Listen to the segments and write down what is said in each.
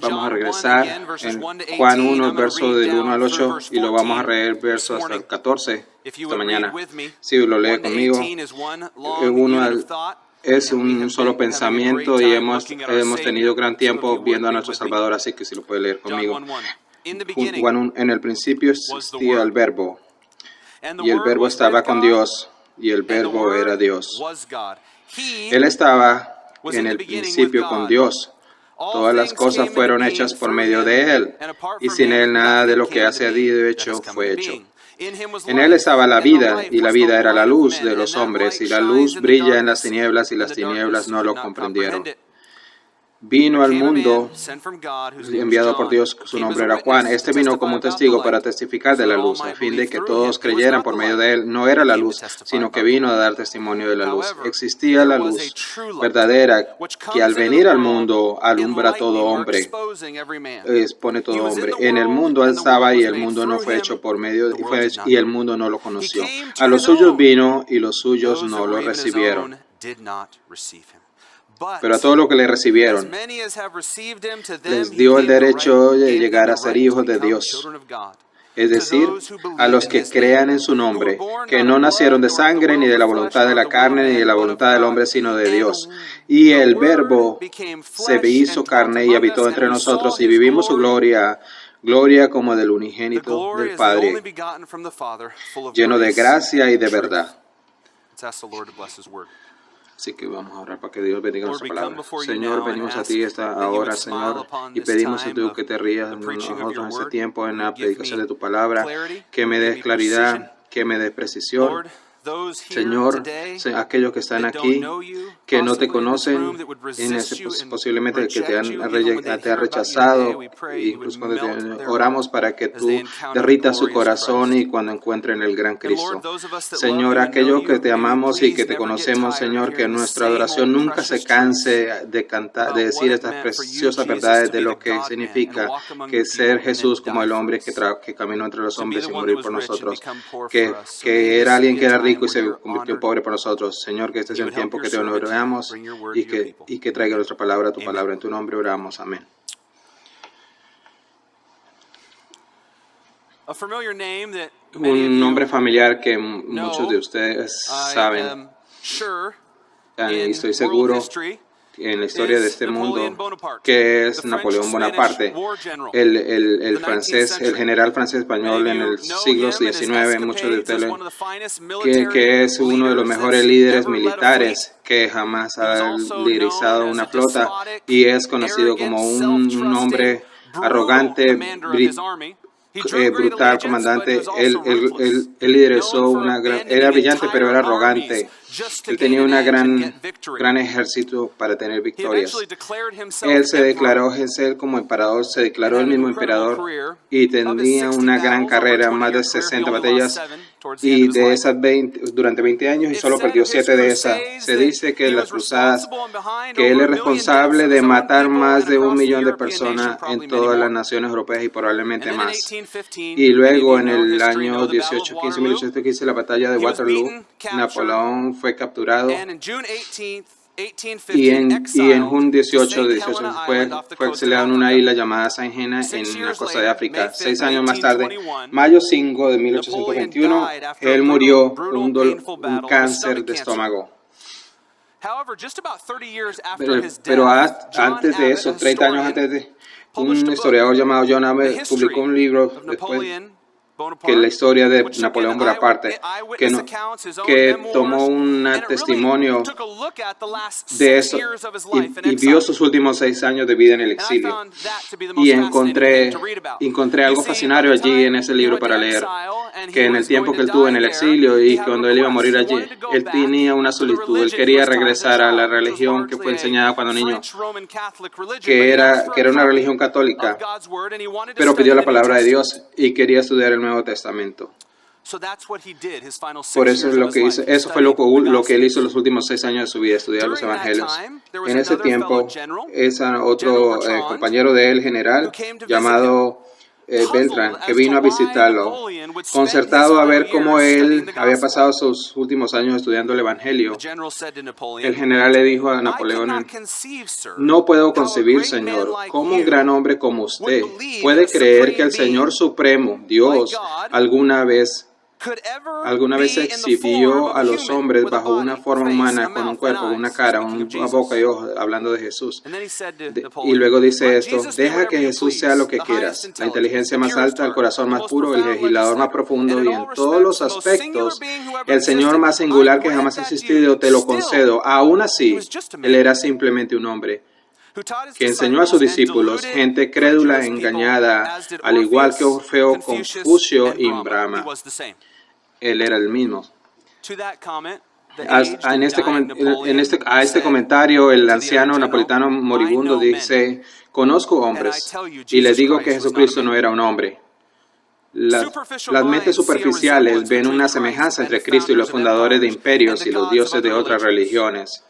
Vamos a regresar en Juan 1, verso del 1 al 8, y lo vamos a leer verso hasta el 14 esta mañana. Si lo lee conmigo, es un solo pensamiento y hemos tenido gran tiempo viendo a nuestro Salvador, así que si lo puede leer conmigo. Juan 1, en el principio existía el Verbo, y el Verbo estaba con Dios, y el Verbo era Dios. Él estaba en el principio con Dios. Todas las cosas fueron hechas por medio de Él, y sin Él nada de lo que ha sido hecho fue hecho. En Él estaba la vida, y la vida era la luz de los hombres, y la luz brilla en las tinieblas, y las tinieblas no lo comprendieron. Vino al mundo, enviado por Dios, su nombre era Juan. Este vino como un testigo para testificar de la luz, a fin de que todos creyeran por medio de él. No era la luz, sino que vino a dar testimonio de la luz. Existía la luz verdadera, que al venir al mundo alumbra a todo hombre, expone todo hombre. En el mundo él estaba, y el mundo no fue hecho por medio, y el mundo no lo conoció. A los suyos vino, y los suyos no lo recibieron. Pero a todos los que le recibieron, les dio el derecho de llegar a ser hijos de Dios. Es decir, a los que crean en su nombre, que no nacieron de sangre, ni de la voluntad de la carne, ni de la voluntad del hombre, sino de Dios. Y el Verbo se hizo carne y habitó entre nosotros, y vivimos su gloria, gloria como del unigénito del Padre, lleno de gracia y de verdad. Así que vamos a orar para que Dios bendiga nuestra palabra. Señor, venimos a ti esta hora, Señor, y pedimos a tú que te rías de nosotros en este tiempo, en la predicación de tu palabra, que me des claridad, que me des precisión. Señor, aquellos que están aquí, que no te conocen, posiblemente que te han rechazado, incluso cuando oramos para que tú derritas su corazón y cuando encuentren el gran Cristo. Señor, aquellos que te amamos y que te conocemos, Señor, que nuestra adoración nunca se canse de cantar, de decir estas preciosas verdades de lo que significa que ser Jesús como el hombre que caminó entre los hombres y morir por nosotros, que era alguien que era rico y se convirtió pobre por nosotros. Señor, que este sea un tiempo que te honoramos y que traiga nuestra palabra, tu palabra. En tu nombre oramos. Amén. Un nombre familiar que muchos de ustedes saben, y estoy seguro, en la historia de este mundo, que es Napoleón Bonaparte, el general francés español en el siglo XIX, muchos de ustedes, que es uno de los mejores líderes militares que jamás ha liderizado una flota, y es conocido como un hombre arrogante, brutal comandante. Él liderizó era brillante, pero era arrogante. Él tenía un gran ejército para tener victorias. Él se declaró como emperador, se declaró el mismo emperador, y tenía una gran carrera, más de 60 batallas, y de esas durante 20 años, y solo perdió 7 de esas. Se dice que las cruzadas, que él es responsable de matar más de 1 millón de personas en todas las naciones europeas y probablemente más. Y luego en el año 1815, la batalla de Waterloo, Napoleón fue capturado, y en junio 18 fue exiliado en una isla llamada Saint-Helena en la costa de África. 6 años más tarde, mayo 5 de 1821, él murió de un cáncer de estómago. Pero antes de eso, 30 años antes, un historiador llamado John Abbott publicó un libro después, que es la historia de Napoleón Bonaparte, que tomó un testimonio de eso y vio sus últimos 6 años de vida en el exilio. Y encontré algo fascinante allí en ese libro para leer, que en el tiempo que él tuvo en el exilio y cuando él iba a morir allí, él tenía una solicitud. Él quería regresar a la religión que fue enseñada cuando niño, que era una religión católica, pero pidió la palabra de Dios y quería estudiar el Nuevo Testamento. Por eso es lo que hizo. Eso fue lo que él hizo los últimos 6 años de su vida, estudiar los evangelios. En ese tiempo, otro compañero de él, general, llamado Beltrán, que vino a visitarlo, concertado a ver cómo él había pasado sus últimos años estudiando el Evangelio. El general le dijo a Napoleón: no puedo concebir, señor, cómo un gran hombre como usted puede creer que el Señor Supremo, Dios, alguna vez exhibió a los hombres bajo una forma humana, con un cuerpo, una cara, una boca y ojos, hablando de Jesús. Y luego dice esto: deja que Jesús sea lo que quieras, la inteligencia más alta, el corazón más puro, el legislador más profundo, y en todos los aspectos, el Señor más singular que jamás ha existido, te lo concedo. Aún así, Él era simplemente un hombre que enseñó a sus discípulos, gente crédula, engañada, al igual que Orfeo, Confucio y Brahma. Él era el mismo. A este comentario, el anciano napolitano moribundo dice: conozco hombres y les digo que Jesucristo no era un hombre. Las mentes superficiales ven una semejanza entre Cristo y los fundadores de imperios y los dioses de otras religiones.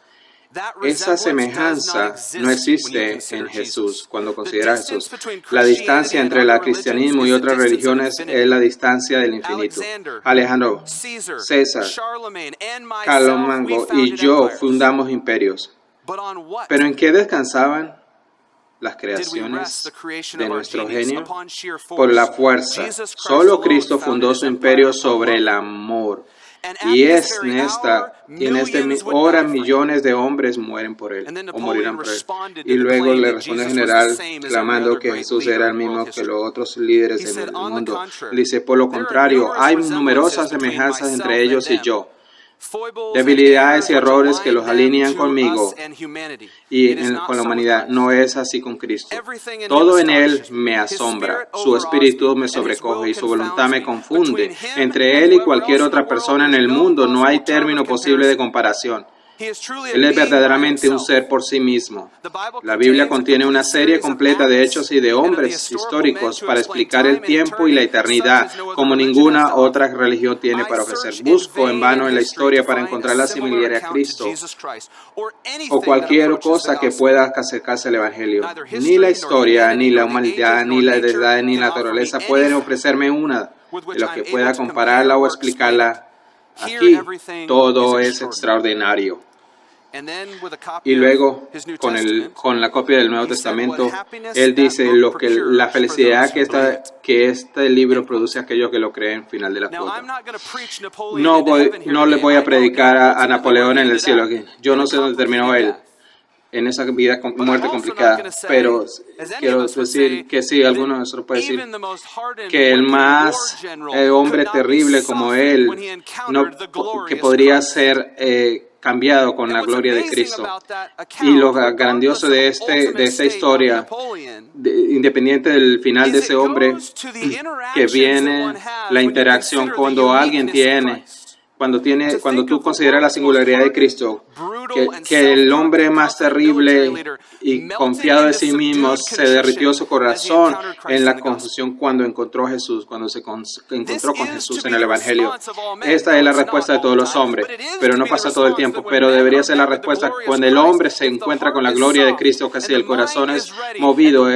Esa semejanza no existe en Jesús cuando considera a Jesús. La distancia entre el cristianismo y otras religiones es la distancia del infinito. Alejandro, César, Carlomagno y yo fundamos imperios. ¿Pero en qué descansaban las creaciones de nuestro genio? Por la fuerza. Solo Cristo fundó su imperio sobre el amor. Y en esta hora millones de hombres mueren por él o morirán por él. Y luego le responde el general clamando que Jesús era el mismo que los otros líderes en el mundo. Le dice: por lo contrario, hay numerosas semejanzas entre ellos y yo. Debilidades y errores que los alinean conmigo y con la humanidad. No es así con Cristo. Todo en Él me asombra. Su espíritu me sobrecoge y su voluntad me confunde. Entre Él y cualquier otra persona en el mundo no hay término posible de comparación. Él es verdaderamente un ser por sí mismo. La Biblia contiene una serie completa de hechos y de hombres históricos para explicar el tiempo y la eternidad, como ninguna otra religión tiene para ofrecer. Busco en vano en la historia para encontrar la similaridad a Cristo o cualquier cosa que pueda acercarse al Evangelio. Ni la historia, ni la humanidad, ni la deidad, ni la naturaleza pueden ofrecerme una de lo que pueda compararla o explicarla. Aquí todo es extraordinario. Y luego, con la copia del Nuevo Testamento, él dice la felicidad que este libro produce a aquellos que lo creen, final de la cuota. No le voy a predicar a Napoleón en el cielo. Yo no sé dónde terminó él en esa muerte complicada, pero quiero decir que sí, algunos de nosotros pueden decir que el más hombre terrible como él, que podría ser cambiado con la gloria de Cristo. Y lo grandioso de esta historia, independiente del final de ese hombre, que viene la interacción cuando alguien cuando tú consideras la singularidad de Cristo, que el hombre más terrible y confiado de sí mismo se derritió su corazón en la confusión cuando encontró a Jesús, cuando se encontró con Jesús en el Evangelio. Esta es la respuesta de todos los hombres, pero no pasa todo el tiempo. Pero debería ser la respuesta cuando el hombre se encuentra con la gloria de Cristo, que si el corazón es movido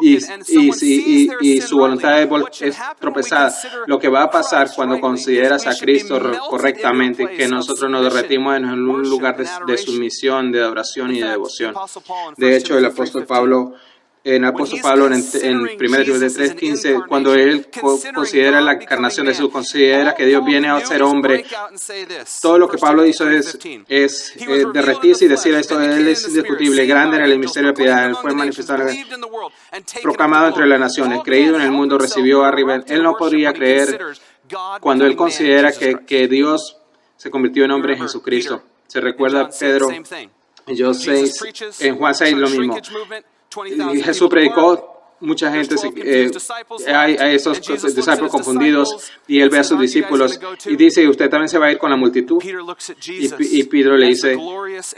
y su voluntad es tropezada. Lo que va a pasar cuando consideras a Cristo correctamente, que nosotros nos derretimos en un lugar de sumisión, de adoración y de devoción. De hecho, el apóstol Pablo, en 1 Timoteo 3:15, cuando él considera la encarnación de Jesús, considera que Dios viene a ser hombre, todo lo que Pablo hizo es derretirse y decir esto: Él es indiscutible, grande en el misterio de piedad, Él fue manifestado, proclamado entre las naciones, creído en el mundo, recibió arriba. Él no podría creer cuando él considera que Dios se convirtió en hombre en Jesucristo. Se recuerda Pedro en Juan 6 lo mismo. Y Jesús predicó, mucha gente, hay esos discípulos confundidos, y él ve a sus discípulos y dice: ¿usted también se va a ir con la multitud? Y Pedro le dice: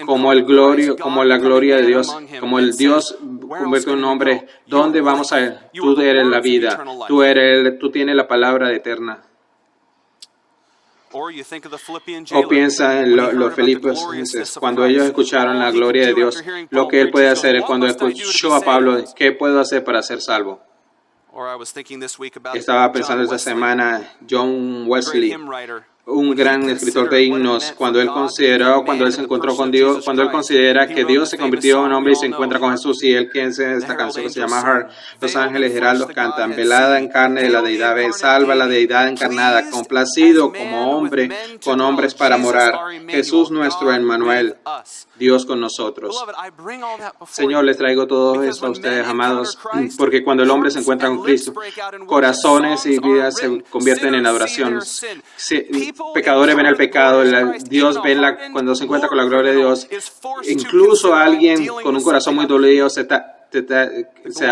como la gloria de Dios, como el Dios convierte en un hombre, ¿dónde vamos a ir? Tú eres la vida, tú tienes la palabra eterna. O piensa en los filipenses, cuando ellos escucharon la gloria de Dios, lo que él puede hacer es cuando escuchó a Pablo: ¿qué puedo hacer para ser salvo? Estaba pensando esta semana, John Wesley, un gran escritor de himnos, cuando él se encontró con Dios, cuando él considera que Dios se convirtió en hombre y se encuentra con Jesús, y él piensa en esta canción que se llama Heart. Los ángeles heraldos cantan, velada en carne de la deidad, salva la deidad encarnada, complacido como hombre, con hombres para morar. Jesús nuestro Emmanuel, Dios con nosotros. Señor, les traigo todo esto a ustedes, amados, porque cuando el hombre se encuentra con Cristo, corazones y vidas se convierten en adoración. Pecadores ven el pecado, Dios ve cuando se encuentra con la gloria de Dios. Incluso alguien con un corazón muy dolido se da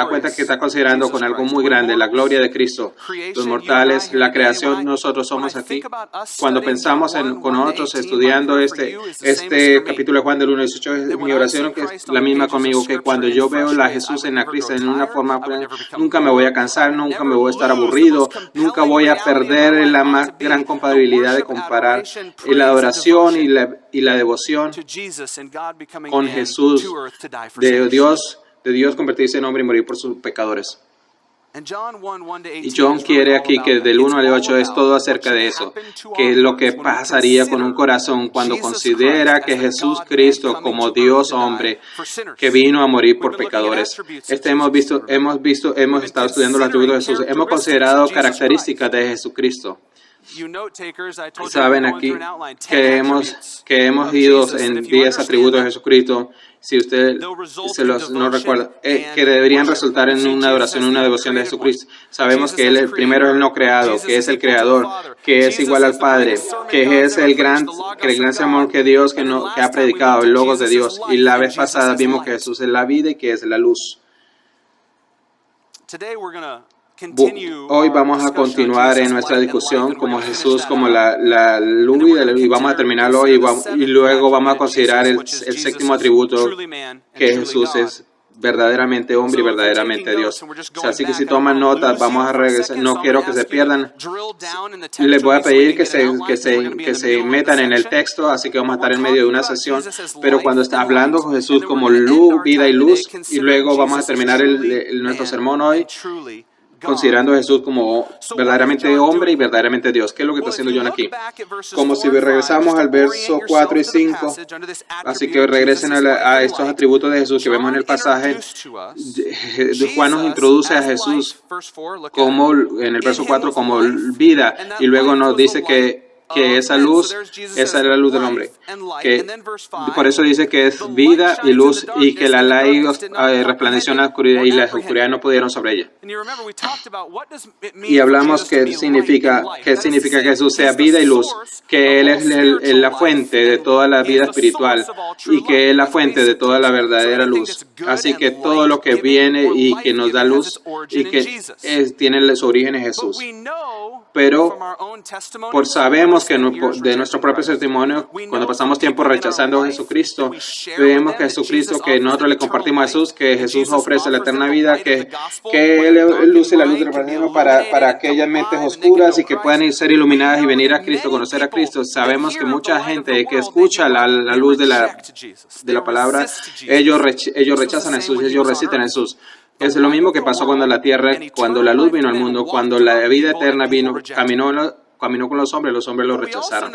cuenta que está considerando con algo muy grande, la gloria de Cristo. Los mortales, la creación, nosotros somos aquí. Cuando pensamos con nosotros estudiando este capítulo de Juan del 1:18, mi oración es la misma conmigo, que cuando yo veo a Jesús en la Cristo en una forma, nunca me voy a cansar, nunca me voy a estar aburrido, nunca voy a perder la más gran compatibilidad de comparar la adoración y la devoción con Jesús, de Dios convertirse en hombre y morir por sus pecadores. Y John quiere aquí que del 1 al 8 es todo acerca de eso, que es lo que pasaría con un corazón cuando considera que Jesús Cristo como Dios hombre, que vino a morir por pecadores. Hemos estado estudiando los atributos de Jesús, hemos considerado características de Jesucristo. Saben aquí que hemos ido en 10 atributos de Jesucristo. Si usted no recuerda, que deberían resultar en una adoración, una devoción de Jesucristo. Sabemos que Él el primero es el no creado, que es el creador, que es igual al Padre, que es el gran amor que Dios que ha predicado, el Logos de Dios. Y la vez pasada vimos que Jesús es la vida y que es la luz. Hoy vamos a continuar en nuestra discusión como Jesús, como la luz, y vamos a terminarlo y luego vamos a considerar el séptimo atributo, que Jesús es verdaderamente hombre y verdaderamente Dios. Así que si toman notas, vamos a regresar. No quiero que se pierdan. Les voy a pedir que se metan en el texto, así que vamos a estar en medio de una sesión. Pero cuando está hablando con Jesús como luz, vida y luz, y luego vamos a terminar nuestro sermón hoy, considerando a Jesús como verdaderamente hombre y verdaderamente Dios. ¿Qué es lo que está haciendo John aquí? Como si regresamos al verso 4 y 5, así que regresen a estos atributos de Jesús que vemos en el pasaje. Juan nos introduce a Jesús como, en el verso 4, como vida, y luego nos dice que esa luz, esa es la luz del hombre. Por eso dice que es vida y luz, y que la ley resplandeció en la oscuridad y la oscuridad no pudieron sobre ella. Y hablamos qué significa que Jesús sea vida y luz, que Él es la fuente de toda la vida espiritual y que es la fuente de toda la verdadera luz. Así que todo lo que viene y que nos da luz y que tiene su origen en Jesús. Pero sabemos que de nuestro propio testimonio, cuando pasamos tiempo rechazando a Jesucristo, vemos que Jesucristo, que nosotros le compartimos a Jesús, que Jesús ofrece la eterna vida, que Él luce la luz del Evangelio para aquellas mentes oscuras y que puedan ser iluminadas y venir a Cristo, conocer a Cristo. Sabemos que mucha gente que escucha la luz de la palabra, ellos rechazan a Jesús, ellos resisten a Jesús. Es lo mismo que pasó cuando la luz vino al mundo, cuando la vida eterna caminó con los hombres los rechazaron.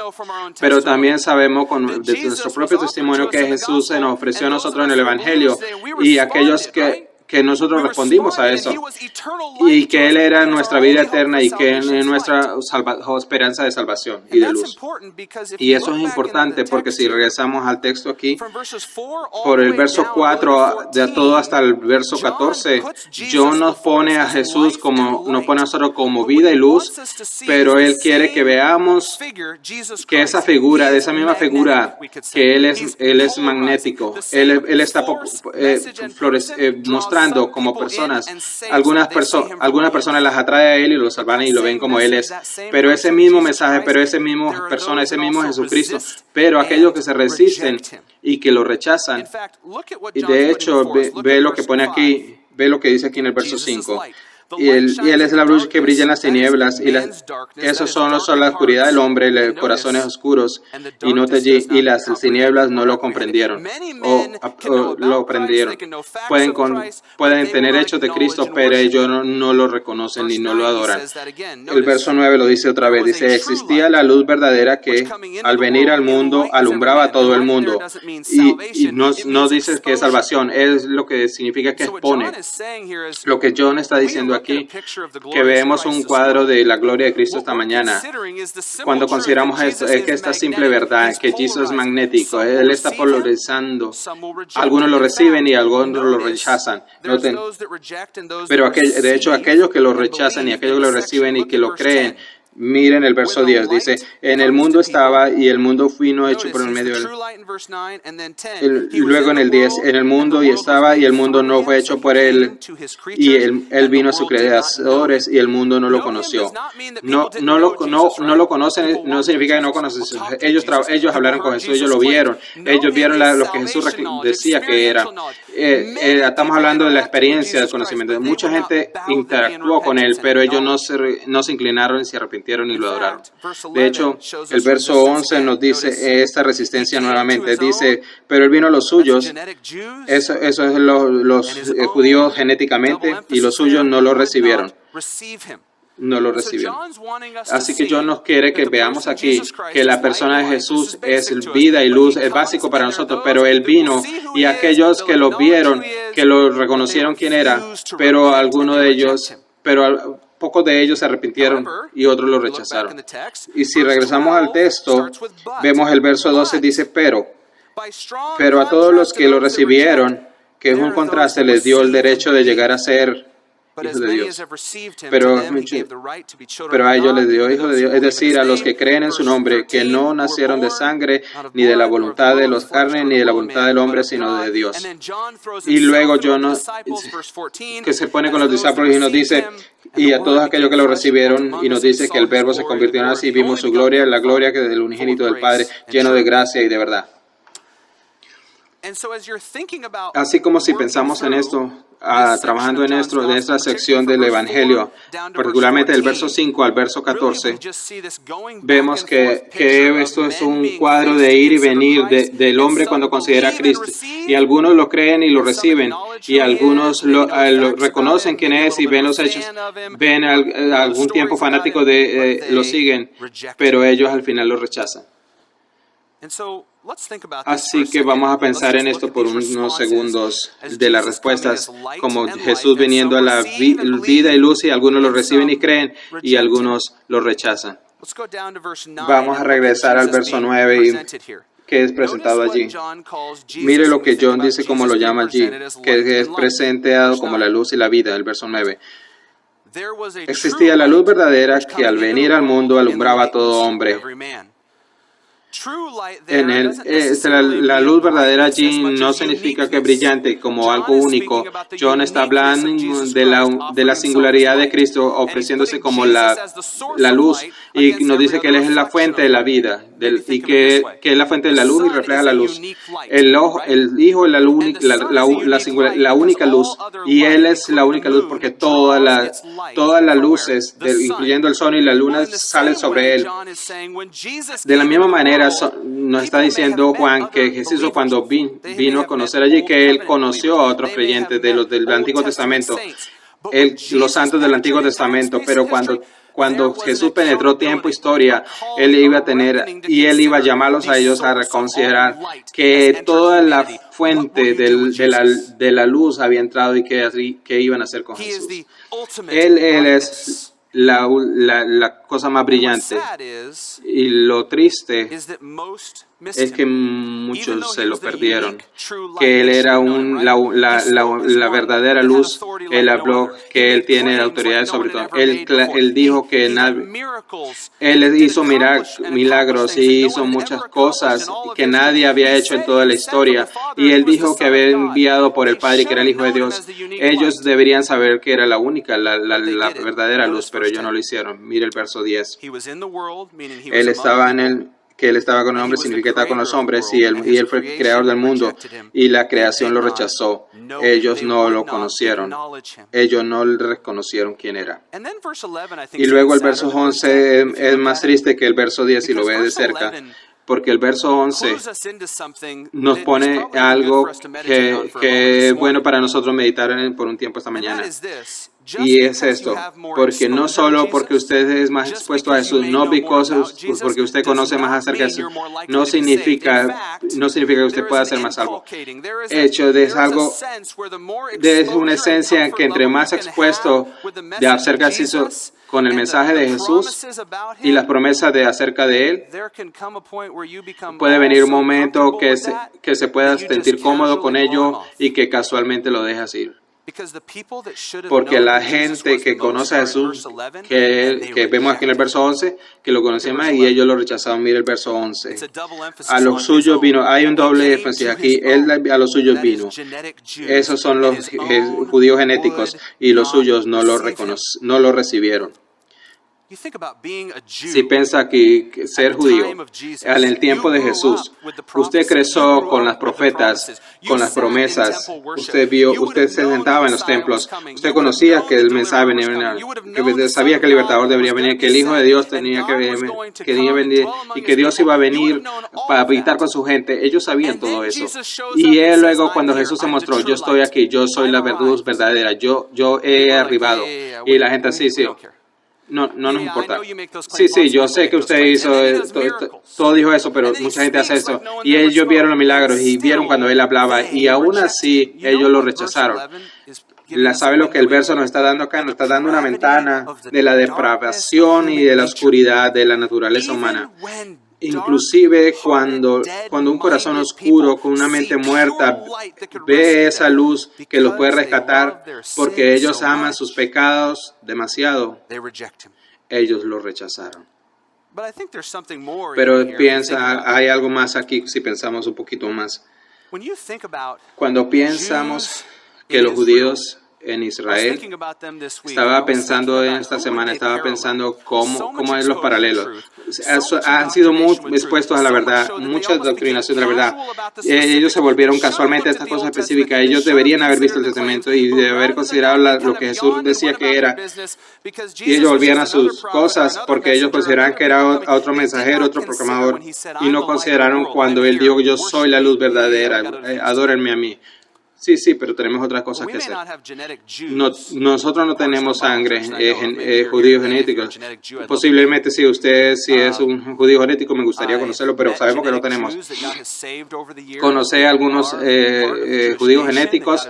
Pero también sabemos de nuestro propio testimonio que Jesús se nos ofreció a nosotros en el Evangelio, y aquellos que nosotros respondimos a eso, y que Él era nuestra vida eterna y que Él es nuestra esperanza de salvación y de luz. Y eso es importante porque si regresamos al texto aquí, por el verso 4 de todo hasta el verso 14, John nos pone a Jesús nos pone a nosotros como vida y luz, pero Él quiere que veamos que esa misma figura, que Él es magnético, Él está mostrando como personas. Algunas personas las atrae a Él y los salvan y lo ven como Él es. Pero ese mismo mensaje, ese mismo Jesucristo, pero aquellos que se resisten y que lo rechazan. Y de hecho, ve lo que pone aquí, ve lo que dice aquí en el verso 5. Y él es la luz que brilla en las tinieblas, y esos son la oscuridad del hombre, los corazones oscuros, y nota allí, y las tinieblas no lo comprendieron, o lo aprendieron. Pueden tener hechos de Cristo, pero ellos no lo reconocen ni no lo adoran. El verso 9 lo dice otra vez, dice, existía la luz verdadera que al venir al mundo alumbraba a todo el mundo. Y no dice que es salvación, es lo que significa que expone. Lo que John está diciendo aquí, que vemos un cuadro de la gloria de Cristo esta mañana. Cuando consideramos esto, es que esta simple verdad, que Jesús es magnético, Él está polarizando. Algunos lo reciben y algunos lo rechazan. Noten. Pero de hecho, aquellos que lo rechazan y aquellos que lo reciben y que lo creen, miren el verso 10, dice, en el mundo estaba y el mundo vino hecho por el medio de él. Y luego en el 10, en el mundo y estaba y el mundo no fue hecho por él, y él vino a sus creadores y el mundo no lo conoció. No lo conocen, no significa que no conocen. Ellos hablaron con Jesús, ellos lo vieron. Ellos vieron lo que Jesús decía que era. Estamos hablando de la experiencia, del conocimiento. Mucha gente interactuó con él, pero ellos no se inclinaron y se arrepintieron y lo adoraron. De hecho, el verso 11 nos dice esta resistencia nuevamente. Dice, pero él vino a los suyos, eso es los judíos genéticamente, y los suyos no lo recibieron. No lo recibieron. Así que John nos quiere que veamos aquí que la persona de Jesús es vida y luz, es básico para nosotros, pero Él vino y aquellos que lo vieron, que lo reconocieron quién era, pero pocos de ellos se arrepintieron y otros lo rechazaron. Y si regresamos al texto, vemos el verso 12 dice, pero a todos los que lo recibieron, que es un contraste, les dio el derecho de llegar a ser hijos de Dios. Pero a ellos les dio hijos de Dios, es decir, a los que creen en su nombre, que no nacieron de sangre, ni de la voluntad de los carnes, ni de la voluntad del hombre, sino de Dios. Y luego John, que se pone con los discípulos y nos dice, y a todos aquellos que lo recibieron, y nos dice que el Verbo se convirtió en así, vimos su gloria, la gloria que del unigénito del Padre, lleno de gracia y de verdad. Así como si pensamos en esto, trabajando en esta sección del Evangelio, particularmente del verso 5 al verso 14, vemos que esto es un cuadro de ir y venir del hombre cuando considera a Cristo. Y algunos lo creen y lo reciben, y algunos lo reconocen quién es y ven los hechos, ven algún tiempo fanático lo siguen, pero ellos al final lo rechazan. Así que vamos a pensar en esto por unos segundos de las respuestas, como Jesús viniendo a la vida y luz, y algunos lo reciben y creen, y algunos lo rechazan. Vamos a regresar al verso 9 que es presentado allí. Mire lo que John dice como lo llama allí, que es presentado como la luz y la vida, el verso 9. Existía la luz verdadera que al venir al mundo alumbraba a todo hombre. La luz verdadera allí no significa que es brillante como algo único. John está hablando de la singularidad de Cristo ofreciéndose como la luz, y nos dice que Él es la fuente de la vida y que es la fuente de la luz y refleja la luz. El Hijo es la única luz, y Él es la única luz porque todas las luces, incluyendo el sol y la luna, salen sobre Él. De la misma manera, nos está diciendo Juan que Jesús cuando vino a conocer allí, que Él conoció a otros creyentes del Antiguo Testamento, los santos del Antiguo Testamento, pero cuando Jesús penetró tiempo, historia, Él iba a llamarlos a ellos a reconsiderar que toda la fuente de la luz había entrado y que iban a hacer con Jesús. Él es la cosa más brillante, y lo triste es que muchos se lo perdieron, que Él era la verdadera luz. Él habló que Él tiene autoridad sobre todo. Él dijo que Él hizo milagros y hizo muchas cosas que nadie había hecho en toda la historia. Y Él dijo que había enviado por el Padre, que era el Hijo de Dios. Ellos deberían saber que era la única, la verdadera luz, pero ellos no lo hicieron. Mire el verso 10. Él estaba que Él estaba con el hombre significa que estaba con los hombres y Él fue el creador del mundo y la creación lo rechazó. Ellos no lo conocieron. Ellos no reconocieron quién era. Y luego el verso 11 es más triste que el verso 10 si lo ve de cerca. Porque el verso 11 nos pone algo que es bueno para nosotros meditar por un tiempo esta mañana. Y es esto, porque no solo porque usted es más expuesto a Jesús, no porque usted conoce más acerca de Jesús, no significa que usted pueda ser más salvo. Hecho de algo, de una esencia en que entre más expuesto de acerca de Jesús, con el mensaje de Jesús y las promesas de acerca de Él, puede venir un momento que se pueda sentir cómodo con ello y que casualmente lo dejas ir. Porque la gente que conoce a Jesús, que vemos aquí en el verso 11, que lo conocían más y ellos lo rechazaron. Mira el verso 11. A los suyos vino, hay un doble énfasis aquí, Él a los suyos vino. Esos son los judíos genéticos y los suyos no lo recibieron. Si piensa que ser judío, en el tiempo de Jesús, usted creció con las profetas, con las promesas, usted se sentaba en los templos, usted conocía que el mensaje venía, que sabía que el libertador debería venir, que el Hijo de Dios tenía que venir y que Dios iba a venir para habitar con su gente. Ellos sabían todo eso. Y Él luego, cuando Jesús se mostró, yo estoy aquí, yo soy la luz verdadera, yo he arribado. Y la gente así, sí. No nos importa. Sí, yo sé que usted hizo, todo dijo eso, pero mucha gente hace eso. Y ellos vieron los milagros y vieron cuando Él hablaba y aún así ellos lo rechazaron. ¿Sabe lo que el verso nos está dando acá? Nos está dando una ventana de la depravación y de la oscuridad de la naturaleza humana. Inclusive cuando un corazón oscuro con una mente muerta ve esa luz que los puede rescatar porque ellos aman sus pecados demasiado, ellos lo rechazaron. Pero hay algo más aquí si pensamos un poquito más. Cuando pensamos que los judíos en Israel, estaba pensando en esta semana, cómo es los paralelos. Han sido muy expuestos a la verdad, mucha doctrinación de la verdad. Ellos se volvieron casualmente a estas cosas específicas. Ellos deberían haber visto el testamento y de haber considerado lo que Jesús decía que era. Y ellos volvían a sus cosas porque ellos consideraban que era otro mensajero, otro proclamador. Y no consideraron cuando Él dijo, yo soy la luz verdadera, adórenme a mí. Sí, pero tenemos otras cosas que hacer. Nosotros no tenemos sangre judíos genéticos. Posiblemente si usted es un judío genético, me gustaría conocerlo, pero sabemos que no tenemos. Conocí a algunos judíos genéticos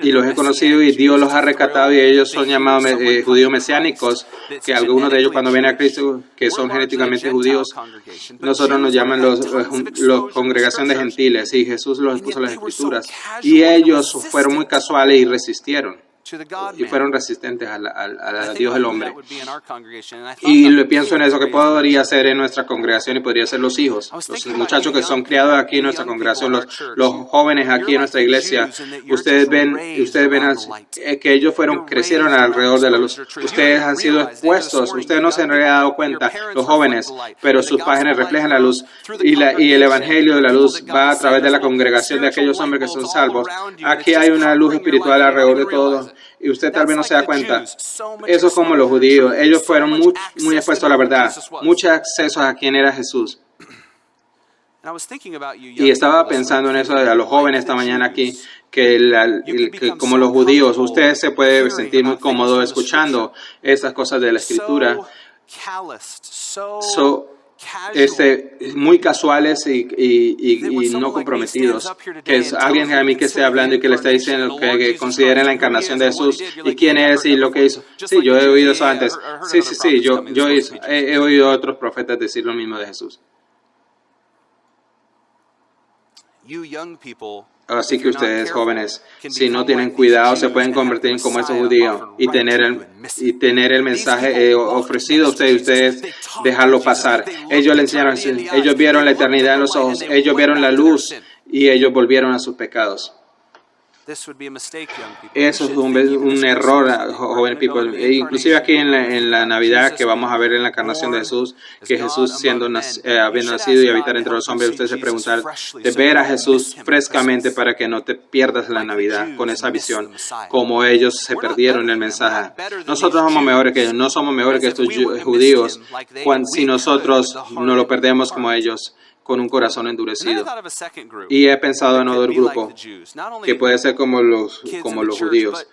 y los he conocido y Dios los ha rescatado y ellos son llamados judíos mesiánicos, que algunos de ellos cuando vienen a Cristo, que son genéticamente judíos, nosotros nos llaman los congregación de gentiles y Jesús los expuso en las Escrituras. Y ellos fueron muy casuales y resistieron. Y fueron resistentes a Dios el hombre. Y le pienso en eso que podría ser en nuestra congregación y podría ser los hijos, los muchachos que son criados aquí en nuestra congregación, los jóvenes aquí en nuestra iglesia. Ustedes ven que ellos crecieron alrededor de la luz. Ustedes han sido expuestos, ustedes no se han dado cuenta, los jóvenes, pero sus páginas reflejan la luz y el evangelio de la luz va a través de la congregación de aquellos hombres que son salvos. Aquí hay una luz espiritual alrededor de todos. Y usted tal vez no se da cuenta. Eso es como los judíos. Ellos fueron muy expuestos a la verdad. Mucho acceso a quién era Jesús. Y estaba pensando en eso de los jóvenes esta mañana aquí, que como los judíos, usted se puede sentir muy cómodo escuchando esas cosas de la Escritura. Muy casuales y no comprometidos, que es alguien a mí que esté hablando y que le está diciendo que consideren la encarnación de Jesús y quién es y lo que hizo. Sí, yo he oído eso antes. Sí, yo he oído a otros profetas decir lo mismo de Jesús. Así que ustedes jóvenes, si no tienen cuidado, se pueden convertir en como esos judíos y tener el mensaje ofrecido a ustedes dejarlo pasar. Ellos le enseñaron, ellos vieron la eternidad en los ojos, ellos vieron la luz y ellos volvieron a sus pecados. Eso es un error, joven people. E inclusive aquí en la Navidad que vamos a ver en la encarnación de Jesús, que Jesús habiendo nacido y habitar entre los hombres, usted se pregunta de ver a Jesús frescamente para que no te pierdas la Navidad con esa visión, como ellos se perdieron el mensaje. Nosotros somos mejores que ellos, no somos mejores que estos judíos si nosotros no lo perdemos como ellos, con un corazón endurecido. Y he pensado en otro grupo que puede ser como los judíos.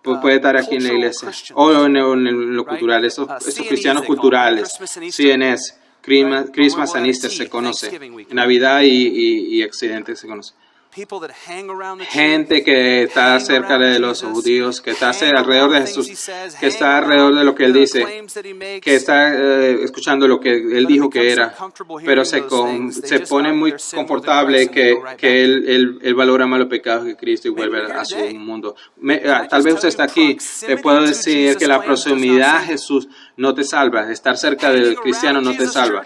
Puede estar aquí en la iglesia o en lo cultural. Estos cristianos culturales, CNS, Christmas and Easter se conoce. Navidad y Occidente se conoce. Gente que está cerca de los judíos, que está alrededor de Jesús, que está alrededor de lo que Él dice, que está escuchando lo que Él dijo que era, pero se pone muy confortable que Él valora más los pecados que Cristo y vuelve a su mundo. Tal vez usted está aquí, te puedo decir que la proximidad a Jesús no te salva. Estar cerca del cristiano no te salva.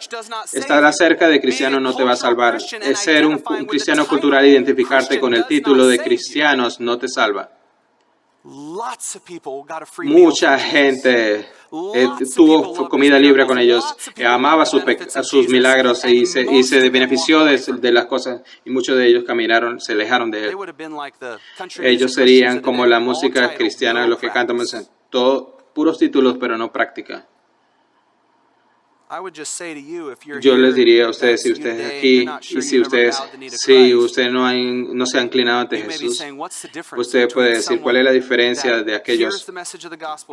Estar cerca de cristiano no te va a salvar. Es ser un cristiano cultural, identificarte con el título de cristianos no te salva. Mucha gente tuvo comida libre con ellos, amaba sus milagros y se benefició de las cosas, y muchos de ellos se alejaron de Él. Ellos serían como la música cristiana, los que cantan, todo puros títulos, pero no práctica. Yo les diría a ustedes, si ustedes aquí y si usted no se ha inclinado ante Jesús, usted puede decir cuál es la diferencia de aquellos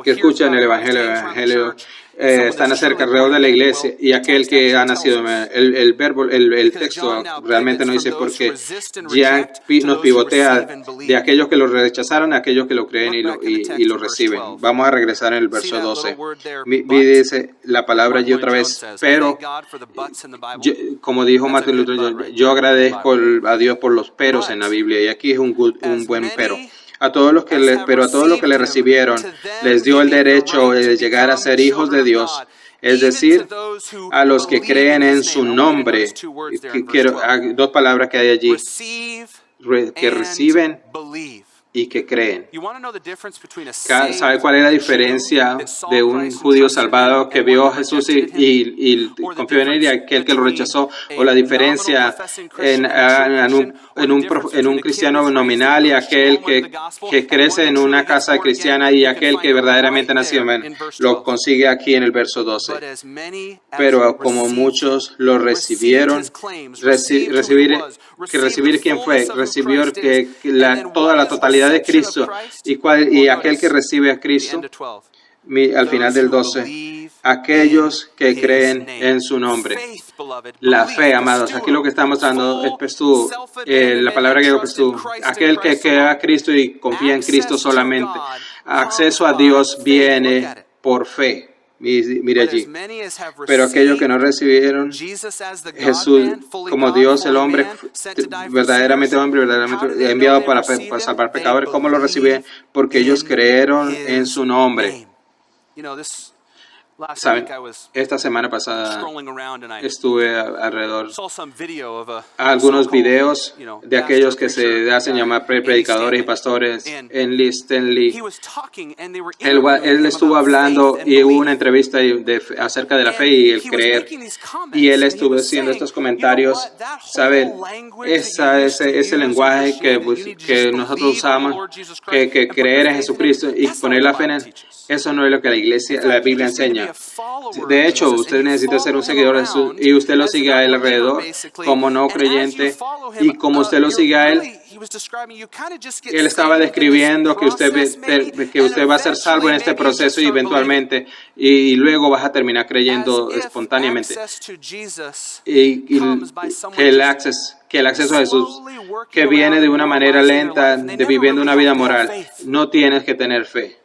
que escuchan el Evangelio, están acerca alrededor de la iglesia, y aquel que ha nacido. El texto realmente no dice, porque ya nos pivotea de aquellos que lo rechazaron a aquellos que lo creen y lo reciben. Vamos a regresar en el verso 12. Dice la palabra allí otra vez. Pero, como dijo Martin Luther, yo agradezco a Dios por los peros en la Biblia, y aquí es un buen pero. A todos los que le recibieron, les dio el derecho de llegar a ser hijos de Dios, es decir, a los que creen en su nombre. Dos palabras que hay allí, que reciben y que creen. ¿Sabe cuál es la diferencia de un judío salvado que vio a Jesús y confió en Él, y aquel que lo rechazó? O la diferencia en un cristiano nominal y aquel que crece en una casa cristiana, y aquel que verdaderamente nació. Lo consigue aquí en el verso 12. Pero como muchos lo recibieron, recibir ¿quién fue? Recibió toda la totalidad de Cristo, y aquel que recibe a Cristo, al final del 12, aquellos que creen en su nombre. La fe, amados, aquí lo que está mostrando es pestú, la palabra griega pestú, aquel que crea a Cristo y confía en Cristo solamente. Acceso a Dios viene por fe. Mire allí. Pero aquellos que no recibieron Jesús como Dios, el hombre, verdaderamente enviado para salvar pecadores, ¿cómo lo recibieron? Porque ellos creyeron en su nombre. ¿Saben? Esta semana pasada estuve alrededor algunos videos de aquellos que se hacen llamar predicadores y pastores en Lee. Él estuvo hablando y hubo una entrevista acerca de la fe y el creer. Y él estuvo haciendo estos comentarios. ¿Saben? Ese lenguaje que nosotros usamos, que creer en Jesucristo y poner la fe en Él, eso no es lo que la Biblia enseña. De hecho, usted necesita ser un seguidor de Jesús, y usted lo sigue a Él alrededor como no creyente, y como usted lo sigue a Él, Él estaba describiendo que usted va a ser salvo en este proceso eventualmente, y luego vas a terminar creyendo espontáneamente. Y que el acceso a Jesús, que viene de una manera lenta, de viviendo una vida moral, no tienes que tener fe.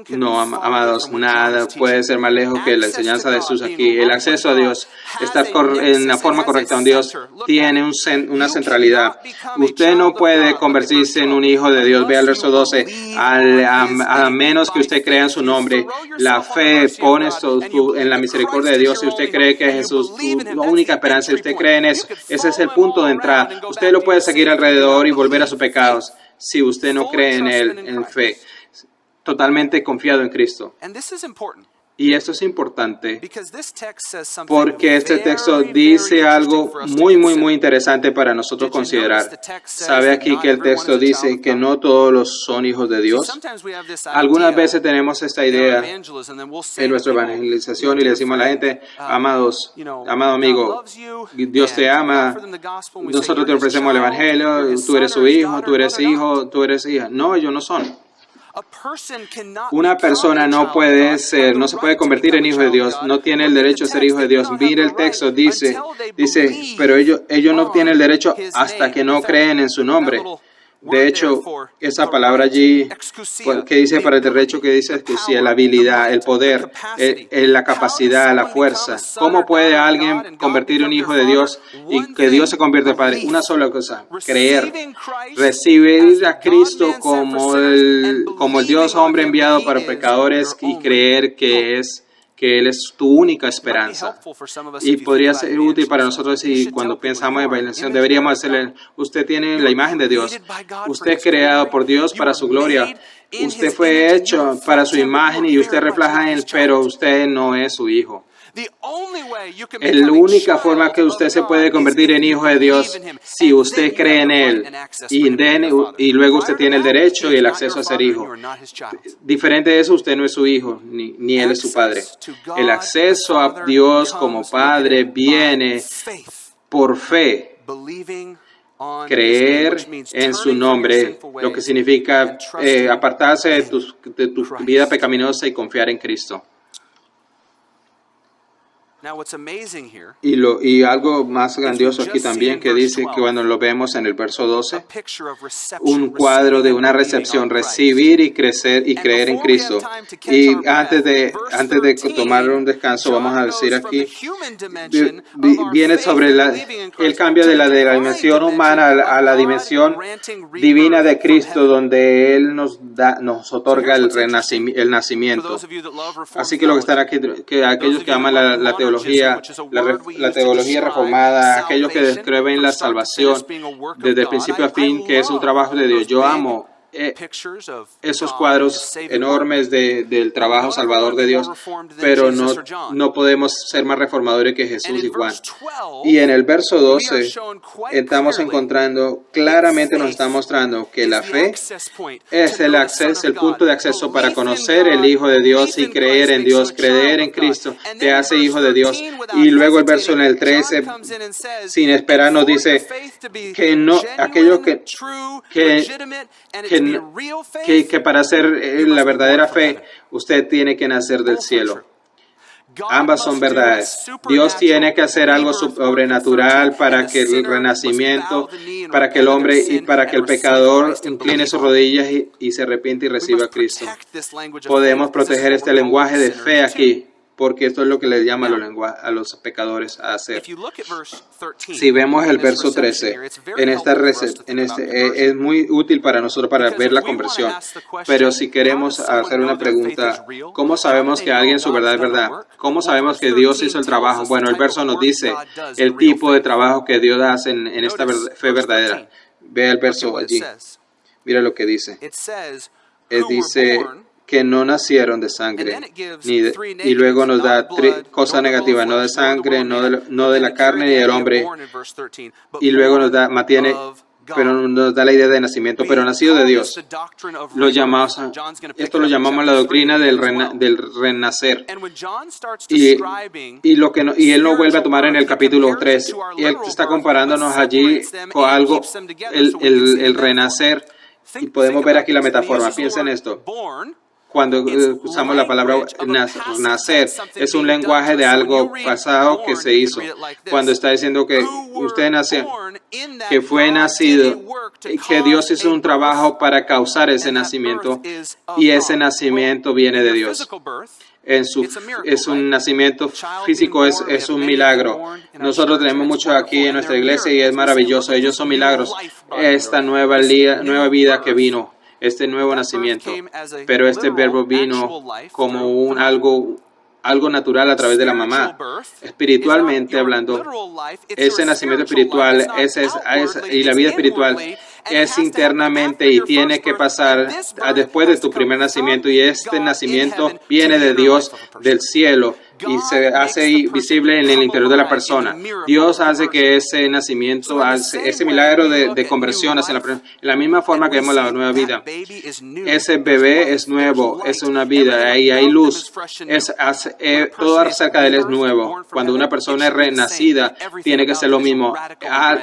No, amados, nada puede ser más lejos que la enseñanza de Jesús aquí. El acceso a Dios, estar en la forma correcta con Dios, tiene una centralidad. Usted no puede convertirse en un hijo de Dios. Vea el verso 12. A menos que usted crea en su nombre. La fe pone en la misericordia de Dios. Si usted cree que es Jesús, la única esperanza, si usted cree en eso, ese es el punto de entrada. Usted lo puede seguir alrededor y volver a sus pecados si usted no cree en Él, en fe. Totalmente confiado en Cristo. Y esto es importante porque este texto dice algo muy interesante para nosotros considerar. ¿Sabe aquí que el texto dice que no todos son hijos de Dios? Algunas veces tenemos esta idea en nuestra evangelización y le decimos a la gente, amado amigo, Dios te ama, nosotros te ofrecemos el evangelio, tú eres su hijo, tú eres hijo, tú eres hija. No, ellos no son. Una persona no se puede convertir en hijo de Dios, no tiene el derecho a ser hijo de Dios. Mira el texto, dice, pero ellos no tienen el derecho hasta que no creen en su nombre. De hecho, esa palabra allí, que dice para el derecho, que dice que la habilidad, el poder, la capacidad, la fuerza. ¿Cómo puede alguien convertir en un hijo de Dios y que Dios se convierta en Padre? Una sola cosa, creer. Recibir a Cristo como el Dios hombre enviado para pecadores y creer que Él es tu única esperanza. Y podría ser útil para nosotros si cuando pensamos en evangelización deberíamos decirle, usted tiene la imagen de Dios, usted es creado por Dios para su gloria, usted fue hecho para su imagen y usted refleja en Él, pero usted no es su hijo. La única forma que usted se puede convertir en hijo de Dios si usted cree en Él y luego usted tiene el derecho y el acceso a ser hijo. Diferente de eso, usted no es su hijo, ni Él es su padre. El acceso a Dios como Padre viene por fe. Creer en su nombre, lo que significa apartarse de tu vida pecaminosa y confiar en Cristo. Y algo más grandioso aquí también que dice que cuando lo vemos en el verso 12, un cuadro de una recepción, recibir y crecer y creer en Cristo. Y antes de tomar un descanso, vamos a decir aquí, viene sobre el cambio de la dimensión humana a la dimensión divina de Cristo, donde Él nos otorga el nacimiento. Así que lo que están aquí, que aquellos que aman la teología, la teología reformada, aquellos que describen la salvación desde el principio a fin, que es un trabajo de Dios. Yo amo esos cuadros enormes del trabajo salvador de Dios, pero no podemos ser más reformadores que Jesús y Juan. Y en el verso 12 estamos encontrando, claramente nos está mostrando que la fe es el punto de acceso para conocer el Hijo de Dios y creer en Dios. Creer en Cristo te hace hijo de Dios. Y luego el verso en el 13, sin esperar, nos dice que no, aquellos que para hacer la verdadera fe, usted tiene que nacer del cielo. Ambas son verdades. Dios tiene que hacer algo sobrenatural para que el renacimiento, para que el hombre y para que el pecador incline sus rodillas y se arrepiente y reciba a Cristo. Podemos proteger este lenguaje de fe aquí, porque esto es lo que le llama a los pecadores a hacer. Si vemos el verso 13, es muy útil para nosotros para ver la conversión. Pero si queremos hacer una pregunta, ¿cómo sabemos que alguien su verdad es verdad? ¿Cómo sabemos que Dios hizo el trabajo? Bueno, el verso nos dice el tipo de trabajo que Dios hace en esta fe verdadera. Vea el verso allí. Mira lo que dice. Dice que no nacieron de sangre, y luego nos da cosas negativas, no de sangre, no de la carne ni del hombre, y luego pero nos da la idea de nacimiento, pero nacido de Dios. Esto lo llamamos la doctrina del renacer. Y él lo vuelve a tomar en el capítulo 3. Y él está comparándonos allí con algo, el renacer. Y podemos ver aquí la metáfora. Piensa en esto. Cuando usamos la palabra nacer, es un lenguaje de algo pasado que se hizo. Cuando está diciendo que usted nació, que fue nacido, que Dios hizo un trabajo para causar ese nacimiento, y ese nacimiento viene de Dios. Es un nacimiento físico, es un milagro. Nosotros tenemos mucho aquí en nuestra iglesia y es maravilloso. Ellos son milagros. Esta nueva vida que vino, este nuevo nacimiento. Pero este verbo vino como algo natural a través de la mamá. Espiritualmente hablando, ese nacimiento espiritual y la vida espiritual es internamente y tiene que pasar después de tu primer nacimiento, y este nacimiento viene de Dios del cielo y se hace visible en el interior de la persona. Dios hace que ese nacimiento, ese milagro de conversión hacia la misma forma que vemos la nueva vida. Ese bebé es nuevo, es una vida, ahí hay luz. Todo acerca de él es nuevo. Cuando una persona es renacida, tiene que ser lo mismo.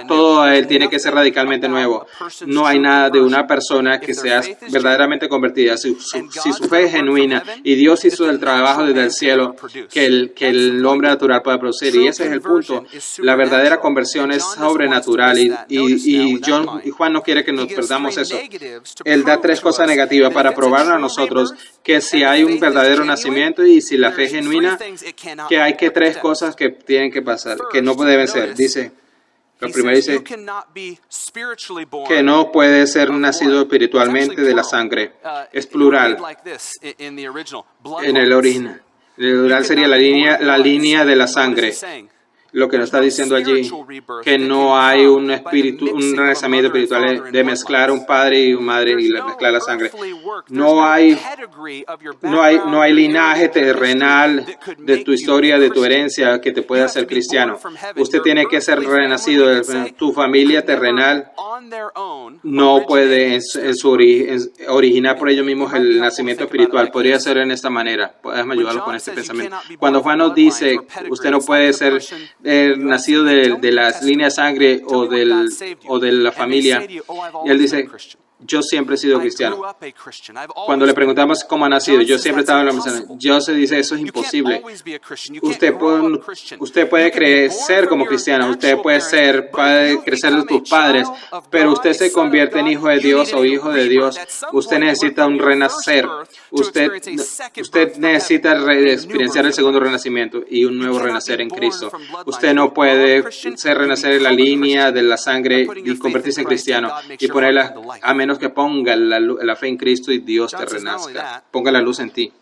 Todo él tiene que ser radicalmente nuevo. No hay nada de una persona que sea verdaderamente convertida. Si su fe es genuina y Dios hizo el trabajo desde el cielo, que el hombre natural pueda producir. Y ese es el punto. La verdadera conversión es sobrenatural y Juan no quiere que nos perdamos eso. Él da 3 cosas negativas para probar a nosotros que si hay un verdadero nacimiento y si la fe es genuina, que hay 3 cosas que tienen que pasar, que no deben ser. Dice, lo primero dice que no puede ser nacido espiritualmente de la sangre. Es plural en el original. El plural sería la línea de la sangre. Lo que nos está diciendo allí, que no hay un renacimiento espiritual de mezclar un padre y una madre y mezclar la sangre. No hay linaje terrenal de tu historia, de tu herencia que te pueda hacer cristiano. Usted tiene que ser renacido. Tu familia terrenal no puede originar por ellos mismos el nacimiento espiritual. Podría ser en esta manera. Déjame ayudarlo con este pensamiento. Cuando Juan nos dice, usted no puede ser nacido de las líneas de sangre o de la familia, y él dice, yo siempre he sido cristiano. Cuando le preguntamos cómo ha nacido, yo siempre estaba en la mesa. Dios se dice, eso es imposible. Usted puede crecer como cristiano, usted puede crecer de tus padres, pero usted se convierte en hijo de Dios o hijo de Dios. Usted necesita un renacer. Usted necesita experienciar el segundo renacimiento y un nuevo renacer en Cristo. Usted no puede renacer en la línea de la sangre y convertirse en cristiano y ponerla, a menos que ponga la fe en Cristo y Dios te renazca. Ponga la luz en ti.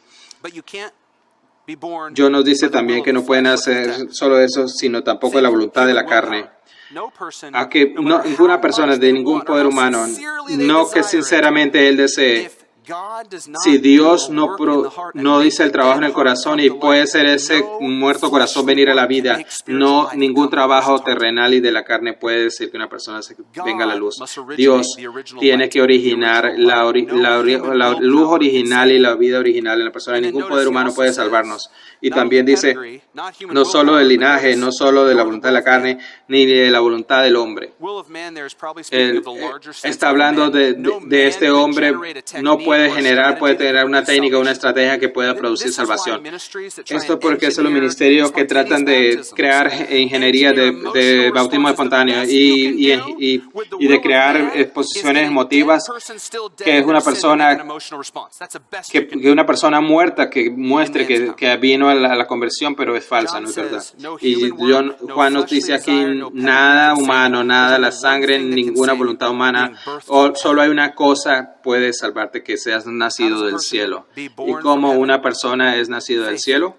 Dios nos dice también que no pueden hacer solo eso, sino tampoco la voluntad de la carne. A que ninguna persona de ningún poder humano, no que sinceramente él desee. Si Dios no dice el trabajo en el corazón y puede ser ese muerto corazón venir a la vida, ningún trabajo terrenal y de la carne puede decir que una persona venga a la luz. Dios tiene que originar la luz original y la vida original en la persona. Ningún poder humano puede salvarnos. Y también dice, no solo del linaje, no solo de la voluntad de la carne, ni de la voluntad del hombre. Él está hablando de este hombre, no puede tener una técnica, una estrategia que pueda producir salvación. Esto porque son los ministerios que tratan de crear ingeniería de bautismo espontáneo y de crear exposiciones emotivas, que es una persona que una persona muerta que muestre que vino a la conversión, pero es falsa, no es verdad. Y Juan nos dice aquí, nada humano, nada la sangre, ninguna voluntad humana, solo hay una cosa puede salvarte, que seas nacido del cielo. ¿Y cómo una persona es nacido del cielo?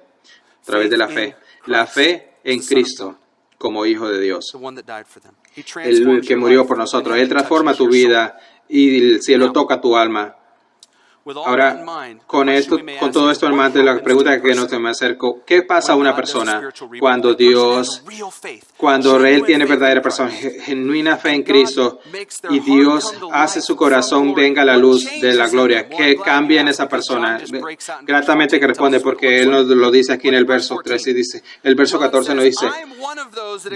A través de la fe. La fe en Cristo como Hijo de Dios. El que murió por nosotros. Él transforma tu vida y el cielo toca tu alma. Ahora, con todo esto en mente, la pregunta que nos me acerco, ¿qué pasa a una persona cuando él tiene verdadera persona, genuina fe en Cristo y Dios hace su corazón venga a la luz de la gloria? ¿Qué cambia en esa persona? Gratamente que responde, porque él nos lo dice aquí en el verso 13, dice, el verso 14 nos dice,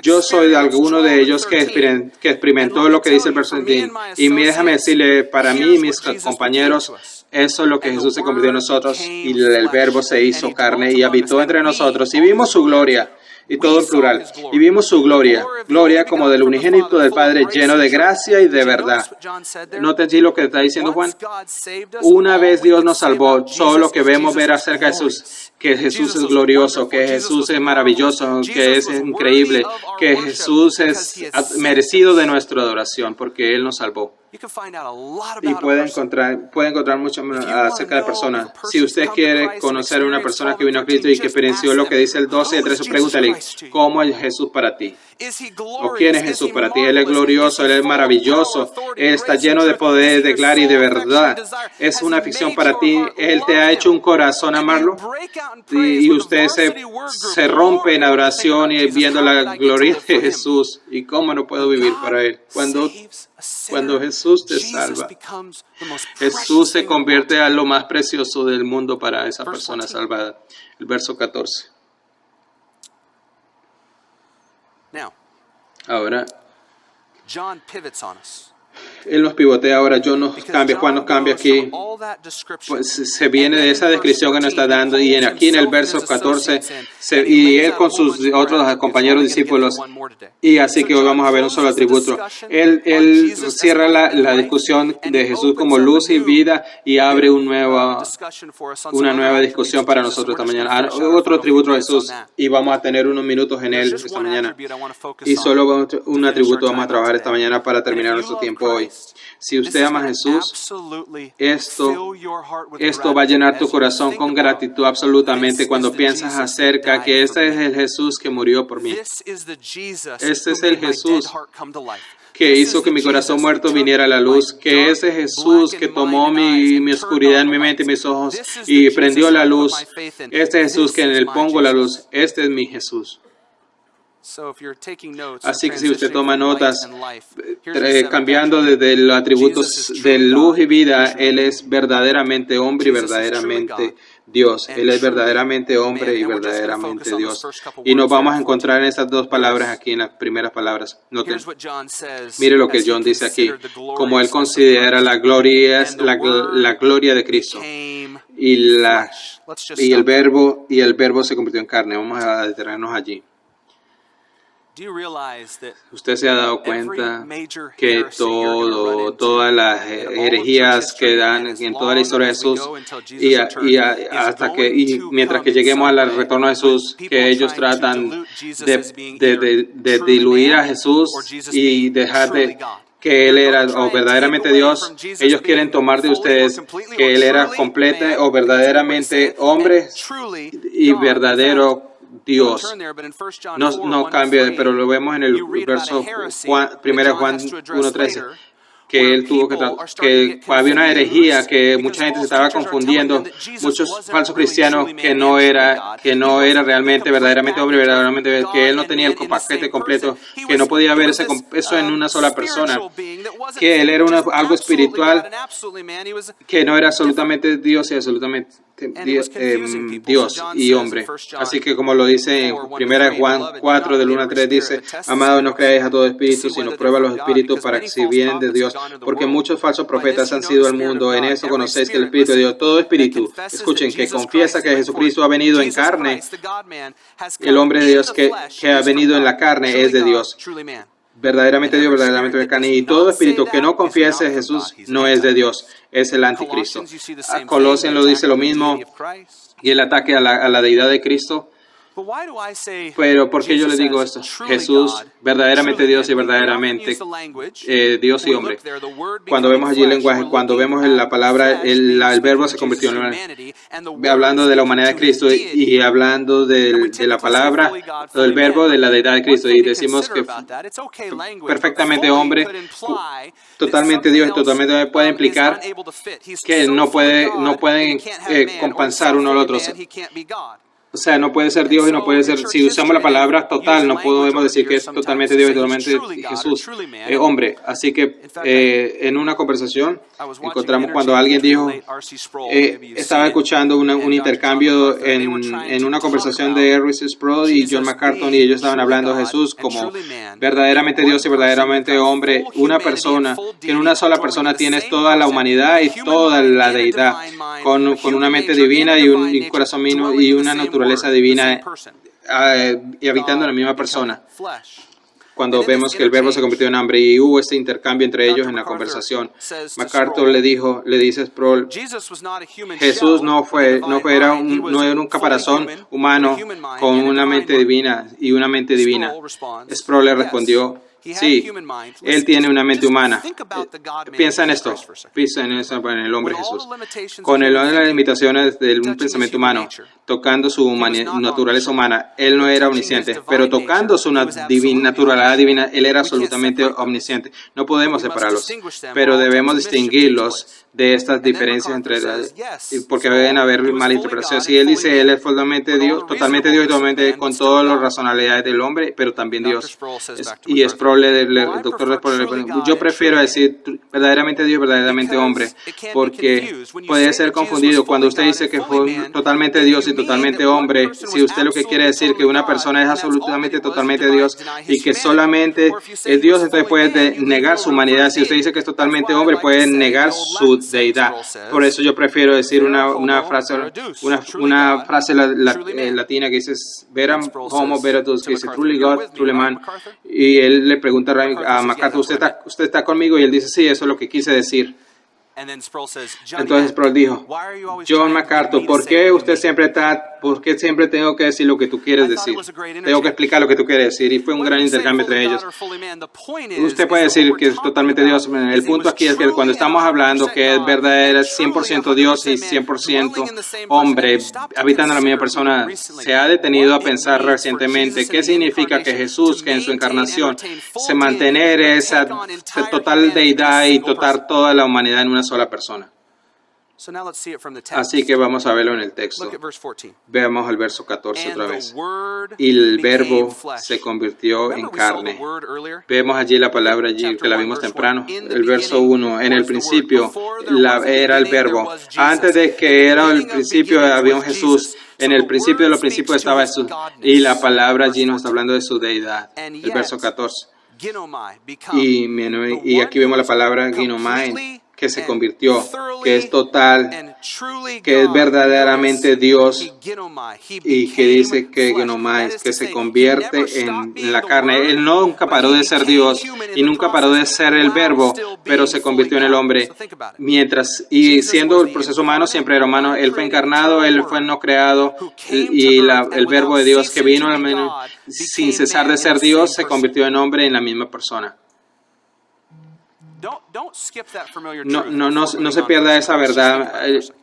yo soy de alguno de ellos que experimentó lo que dice el verso 13, y déjame decirle, para mí y mis compañeros, Eso es lo que Jesús se convirtió en nosotros y el Verbo se hizo carne y habitó entre nosotros y vimos su gloria. Y todo en plural. Y vimos su gloria, gloria como del unigénito del Padre, lleno de gracia y de verdad. ¿No te lo que está diciendo Juan? Una vez Dios nos salvó, solo lo que vemos ver acerca de Jesús, que Jesús es glorioso, que Jesús es maravilloso, que es increíble, que Jesús es merecido de nuestra adoración, porque Él nos salvó. Y puede encontrar mucho acerca de personas. Si usted quiere conocer a una persona que vino a Cristo y que experiencia lo que dice el 12 y 13, pregúntale, ¿cómo es Jesús para ti? ¿O quién es Jesús para ti? Él es glorioso, Él es maravilloso, Él está lleno de poder, de gloria y de verdad. Es una ficción para ti. Él te ha hecho un corazón amarlo. Y usted se rompe en adoración y viendo la gloria de Jesús. ¿Y cómo no puedo vivir para Él? Cuando Jesús te salva, Jesús se convierte a lo más precioso del mundo para esa persona salvada. El verso 14. Ahora, Él nos pivotea ahora, Juan nos cambia aquí. Pues se viene de esa descripción que nos está dando y aquí en el verso 14 y Él con sus otros compañeros discípulos y así que hoy vamos a ver un solo atributo. Él cierra la discusión de Jesús como luz y vida y abre una nueva discusión para nosotros esta mañana. Otro atributo de Jesús y vamos a tener unos minutos en Él esta mañana. Y solo un atributo vamos a trabajar esta mañana para terminar nuestro tiempo hoy. Si usted ama a Jesús, esto va a llenar tu corazón con gratitud absolutamente cuando piensas acerca que este es el Jesús que murió por mí. Este es el Jesús que hizo que mi corazón muerto viniera a la luz, que ese Jesús que tomó mi oscuridad en mi mente y mis ojos y prendió la luz. Este Jesús que en él pongo la luz, este es mi Jesús. Así que si usted toma notas, cambiando desde los atributos de luz y vida, Él es verdaderamente hombre y verdaderamente Dios. Él es verdaderamente hombre y verdaderamente Dios. Y nos vamos a encontrar en estas dos palabras aquí, en las primeras palabras. Noten. Mire lo que John dice aquí. Como Él considera la gloria de Cristo. Y el verbo se convirtió en carne. Vamos a detenernos allí. Usted se ha dado cuenta que todas las herejías que dan en toda la historia de Jesús y mientras que lleguemos al retorno de Jesús, que ellos tratan de diluir a Jesús y dejar de que Él era o verdaderamente Dios, ellos quieren tomar de ustedes que Él era completo o verdaderamente hombre y verdadero Dios. No cambia, pero lo vemos en el verso 1 Juan 1:13, que él tuvo que había una herejía, que mucha gente se estaba confundiendo, muchos falsos cristianos que no era realmente, verdaderamente hombre, verdaderamente, que él no tenía el paquete completo, que no podía ver eso en una sola persona, que él era algo espiritual, que no era absolutamente Dios y absolutamente Dios y hombre. Así que como lo dice en 1 Juan 4 del 1 al 3 dice, amados, no creáis a todo espíritu, sino prueba los espíritus para que si vienen de Dios, porque muchos falsos profetas han sido al mundo. En eso conocéis que el Espíritu de Dios, todo espíritu, escuchen, que confiesa que Jesucristo ha venido en carne, el hombre de Dios que ha venido en la carne es de Dios. Verdaderamente Dios, verdaderamente de carne. Y todo espíritu que no confiese a Jesús no es de Dios, es el anticristo. Colosenses lo dice lo mismo, y el ataque a la deidad de Cristo. Pero ¿por qué yo le digo esto? Jesús, verdaderamente Dios y verdaderamente Dios y hombre. Cuando vemos allí el lenguaje, cuando vemos la palabra, el verbo se convirtió en hablando de la humanidad de Cristo y hablando de la palabra, del verbo de la deidad de Cristo. Y decimos que perfectamente hombre, totalmente Dios y totalmente puede implicar que no pueden compensar uno al otro. O sea, no puede ser Dios y no puede ser, si usamos la palabra total, no podemos decir que es totalmente Dios y totalmente Jesús, hombre. Así que en una conversación encontramos cuando alguien dijo, estaba escuchando un intercambio en una conversación de R.C. Sproul y John MacArthur, y ellos estaban hablando de Jesús como verdaderamente Dios y verdaderamente hombre, una persona, que en una sola persona tienes toda la humanidad y toda la deidad, con una mente divina y un corazón mismo y una naturaleza divina y habitando en la misma persona. Cuando vemos que el verbo se convirtió en hombre y hubo este intercambio entre ellos en la conversación, MacArthur le dice a Sproul, Jesús no era un caparazón humano con una mente divina y una mente divina. Sproul le respondió, sí, él tiene una mente humana. Piensa en esto, en el hombre Jesús. Con las limitaciones de un pensamiento humano, tocando su naturaleza humana, él no era omnisciente, pero tocando su naturaleza divina, él era absolutamente omnisciente. No podemos separarlos, pero debemos distinguirlos de estas diferencias entre porque deben haber malinterpretaciones. Si él dice él es totalmente Dios y totalmente con todas las racionalidades del hombre, pero también Dios. Y Sproul, el doctor, yo prefiero decir verdaderamente Dios, verdaderamente hombre, porque puede ser confundido cuando usted dice que fue totalmente Dios y totalmente hombre. Si usted lo que quiere decir que una persona es absolutamente totalmente Dios y que solamente es Dios, entonces puede negar su humanidad. Si usted dice que es totalmente hombre, puede negar su deidad. Por eso yo prefiero decir una frase latina que dice veram homo veratus, que dice truly God, truly man, y él le pregunta a MacArthur, ¿usted está conmigo? Y él dice, sí, eso es lo que quise decir. Entonces Sproul dijo, John MacArthur, ¿por qué siempre tengo que decir lo que tú quieres decir? Tengo que explicar lo que tú quieres decir. Y fue un gran intercambio entre ellos. Usted puede decir que es totalmente Dios. El punto aquí es que cuando estamos hablando que es verdadera, 100% Dios y 100% hombre, habitando en la misma persona, se ha detenido a pensar recientemente qué significa que Jesús, que en su encarnación, se mantener esa total deidad y total toda la humanidad en una sola persona. Así que vamos a verlo en el texto. Veamos el verso 14 otra vez. Y el verbo se convirtió en carne. Vemos allí la palabra allí que la vimos temprano. El verso 1. En el principio era el verbo. Antes de que era el principio había un Jesús. En el principio de los principios estaba Jesús. Y la palabra allí nos está hablando de su deidad. El verso 14. Y aquí vemos la palabra ginomai, que se convirtió, que es total, que es verdaderamente Dios, y que dice que ginomai, que se convierte en la carne. Él nunca paró de ser Dios y nunca paró de ser el verbo, pero se convirtió en el hombre. Y siendo el proceso humano, siempre era humano. Él fue encarnado, él fue no creado, y el verbo de Dios que vino sin cesar de ser Dios, se convirtió en hombre en la misma persona. No se pierda esa verdad,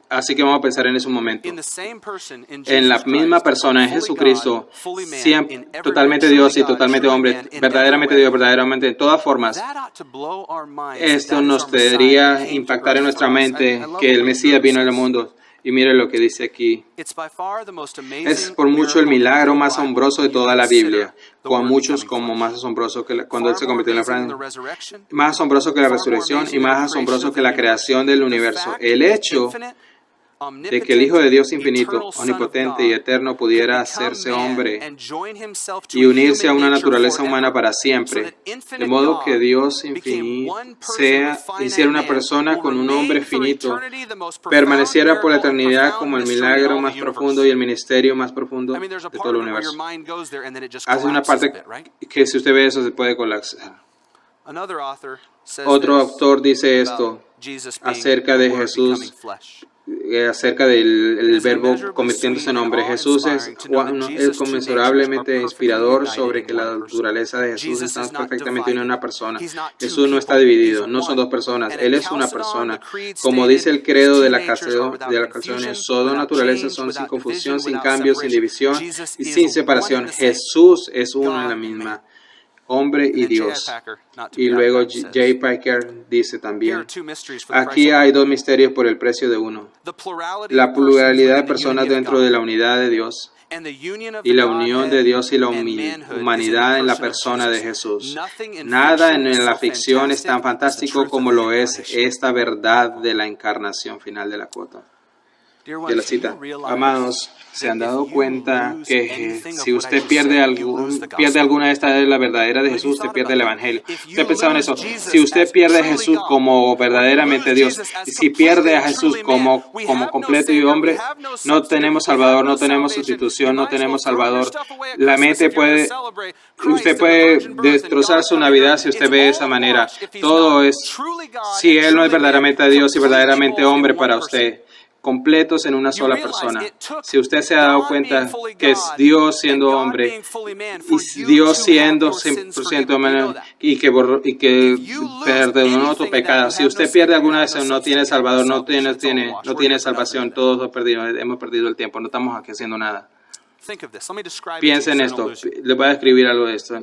así que vamos a pensar en ese momento. En la misma persona, en Jesucristo, totalmente Dios y totalmente hombre, verdaderamente Dios, verdaderamente en todas formas. Esto nos debería impactar en nuestra mente que el Mesías vino al mundo. Y mire lo que dice aquí. Es por mucho el milagro más asombroso de toda la Biblia, con muchos como más asombroso que cuando Él se convirtió en la franja, más asombroso que la resurrección y más asombroso que la creación del universo. El hecho de que el Hijo de Dios infinito, omnipotente y eterno pudiera hacerse hombre y unirse a una naturaleza humana para siempre, de modo que Dios infinito hiciera una persona con un hombre finito, permaneciera por la eternidad como el milagro más profundo y el ministerio más profundo de todo el universo. Hace una parte que si usted ve eso se puede colapsar. Otro autor dice esto acerca de Jesús, acerca del verbo convirtiéndose en hombre. Jesús es conmensurablemente inspirador sobre que la naturaleza de Jesús está perfectamente unida a una persona. Jesús no está dividido, no son dos personas, Él es una persona. Como dice el credo de la canción, sus dos naturalezas son sin confusión, sin cambio, sin división y sin separación. Jesús es uno en la misma, hombre y Dios. Y luego J. Piker dice también, aquí hay dos misterios por el precio de uno. La pluralidad de personas dentro de la unidad de Dios y la unión de Dios y la humanidad en la persona de Jesús. Nada en la ficción es tan fantástico como lo es esta verdad de la encarnación final de la cuota. De la cita. Amados, ¿se han dado cuenta que si usted pierde alguna de estas de la verdadera de Jesús, usted pierde el Evangelio? ¿Usted ha pensado en eso? Si usted pierde a Jesús como verdaderamente Dios, y si pierde a Jesús como completo y hombre, no tenemos Salvador, no tenemos sustitución, no tenemos Salvador. La mente usted puede destrozar su Navidad si usted ve de esa manera. Todo es, si Él no es verdaderamente Dios y verdaderamente hombre para usted, completos en una sola persona. Si usted se ha dado cuenta que es Dios siendo hombre y Dios siendo 100% humano y que perdonó tu pecado, si usted pierde alguna de esas, no tiene Salvador, no tiene salvación, todos hemos perdido el tiempo, no estamos aquí haciendo nada. Piensa en esto, le voy a describir algo de esto.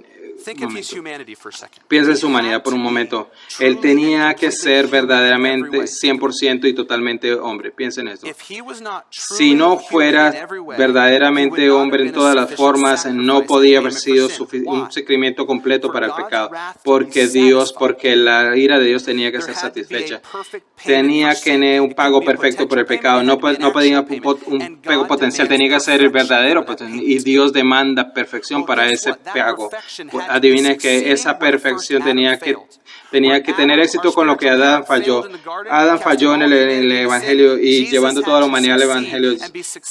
Piensa en su humanidad por un momento. Él tenía que ser verdaderamente 100% y totalmente hombre. Piensa en esto. Si no fuera verdaderamente hombre en todas las formas, no podía haber sido un sufrimiento completo para el pecado. Porque la ira de Dios tenía que ser satisfecha. Tenía que tener un pago perfecto por el pecado. No podía un pago potencial. Tenía que ser el verdadero potencial. Y Dios demanda perfección para ese pago. Adivine que esa perfección tenía que tener éxito con lo que Adán falló. Adán falló en el Evangelio y llevando toda la humanidad al Evangelio.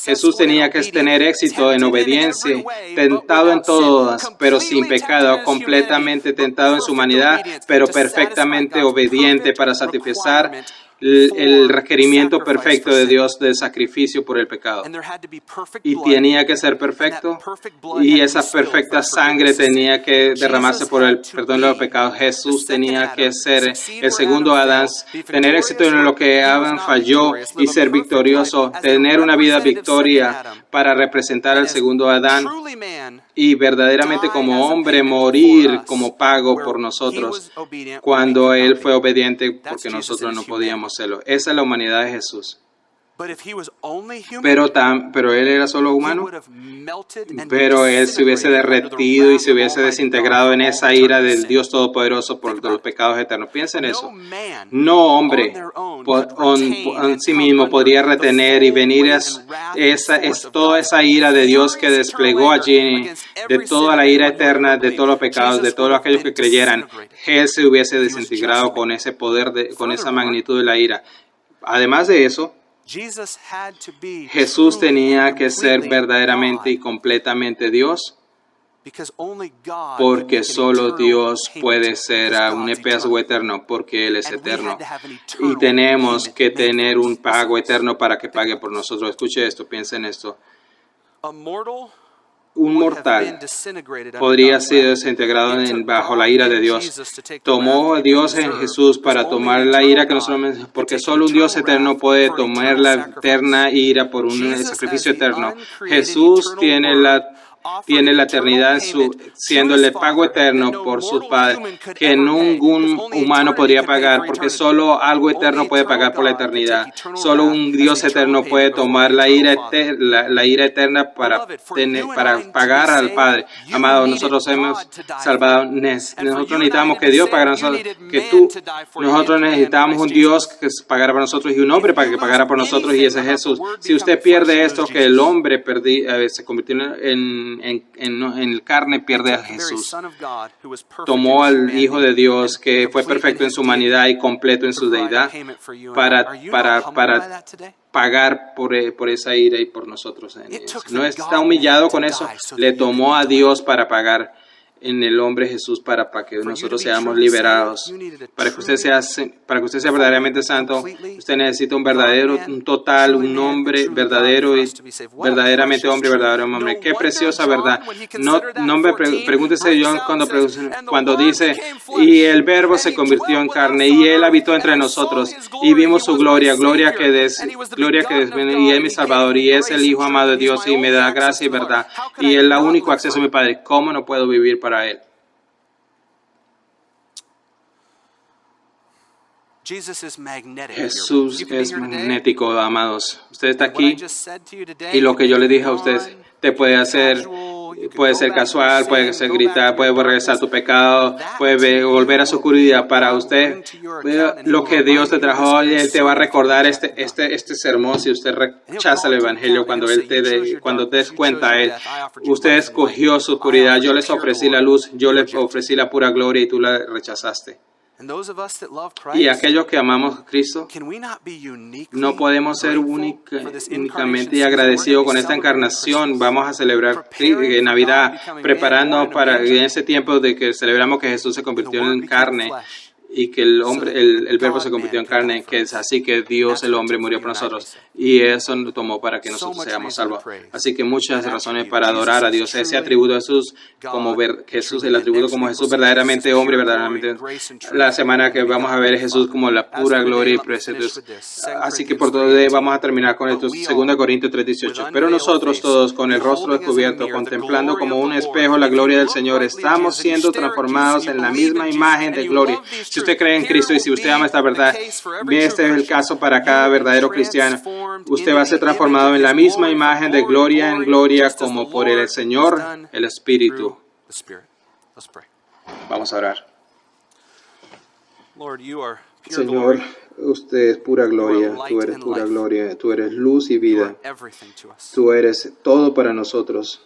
Jesús tenía que tener éxito en obediencia, tentado en todas, pero sin pecado, completamente tentado en su humanidad, pero perfectamente obediente para satisfacer el requerimiento perfecto de Dios del sacrificio por el pecado. Y tenía que ser perfecto, y esa perfecta sangre tenía que derramarse por el perdón de los pecados. Jesús tenía que ser el segundo Adán, tener éxito en lo que Adán falló y ser victorioso, tener una vida victoria para representar al segundo Adán y verdaderamente como hombre morir como pago por nosotros cuando Él fue obediente porque nosotros no podíamos serlo. Esa es la humanidad de Jesús. Pero Él era solo humano, pero Él se hubiese derretido y se hubiese desintegrado en esa ira del Dios Todopoderoso por los pecados eternos. Piensa en eso. No hombre en sí mismo podría retener y venir toda esa ira de Dios que desplegó allí, de toda la ira eterna, de todos los pecados, de todos aquellos que creyeran. Él se hubiese desintegrado con ese poder, con esa magnitud de la ira. Además de eso, Jesús tenía que ser verdaderamente y completamente Dios, porque solo Dios puede ser un pago eterno, porque Él es eterno. Y tenemos que tener un pago eterno para que pague por nosotros. Escuche esto, piensa en esto. Un mortal podría ser desintegrado bajo la ira de Dios. Tomó a Dios en Jesús para tomar la ira que nosotros, porque solo un Dios eterno puede tomar la eterna ira por un sacrificio eterno. Jesús tiene la eternidad siendo el pago eterno por su Padre, que ningún humano podría pagar, porque solo algo eterno puede pagar por la eternidad. Solo un Dios eterno puede tomar la ira eterna para pagar al Padre. Amado, nosotros hemos salvado. Nosotros necesitamos que Dios pague nosotros, nosotros necesitamos un Dios que pagara por nosotros y un hombre para que pagara por nosotros, y ese es Jesús. Si usted pierde esto, que el hombre se convirtió en el carne, pierde a Jesús. Tomó al Hijo de Dios que fue perfecto en su humanidad y completo en su deidad para pagar por esa ira y por nosotros. No está humillado con eso. Le tomó a Dios para pagar en el hombre Jesús para que nosotros seamos liberados. Para que usted sea verdaderamente santo, usted necesita un un hombre verdadero y verdaderamente hombre y verdadero hombre. Qué preciosa verdad. No me pregúntese John cuando dice, y el Verbo se convirtió en carne y Él habitó entre nosotros y vimos su gloria que y es mi Salvador y es el Hijo amado de Dios y me da gracia y verdad y es el único acceso a mi Padre. ¿Cómo no puedo vivir para Él? Jesús es magnético, amados. Usted está aquí y lo que yo le dije a usted, te puede hacer, puede ser casual, puede ser gritar, puede regresar a tu pecado, puede volver a su oscuridad para usted. Lo que Dios te trajo, Él te va a recordar este sermón si usted rechaza el Evangelio cuando cuando te des cuenta a Él. Usted escogió su oscuridad, yo les ofrecí la luz, yo les ofrecí la pura gloria y tú la rechazaste. Y aquellos que amamos a Cristo, no podemos ser únicamente agradecidos con esta encarnación. Vamos a celebrar Navidad, preparándonos para en ese tiempo de que celebramos que Jesús se convirtió en carne y que el verbo se convirtió en carne, que es así que Dios, el hombre, murió por nosotros. Y eso tomó para que nosotros seamos salvos. Así que muchas razones para adorar a Dios. Ese atributo de Jesús, el atributo como Jesús verdaderamente hombre, verdaderamente. La semana que vamos a ver Jesús como la pura gloria y presencia. Así que por todo vamos a terminar con esto, 2 Corintios 3:18. Pero nosotros todos, con el rostro descubierto, contemplando como un espejo la gloria del Señor, estamos siendo transformados en la misma imagen de gloria. Si usted cree en Cristo y si usted ama esta verdad, bien, este es el caso para cada verdadero cristiano. Usted va a ser transformado en la misma imagen de gloria en gloria como por el Señor, el Espíritu. Vamos a orar. Señor, usted es pura gloria, tú eres pura gloria, tú eres luz y vida, tú eres todo para nosotros.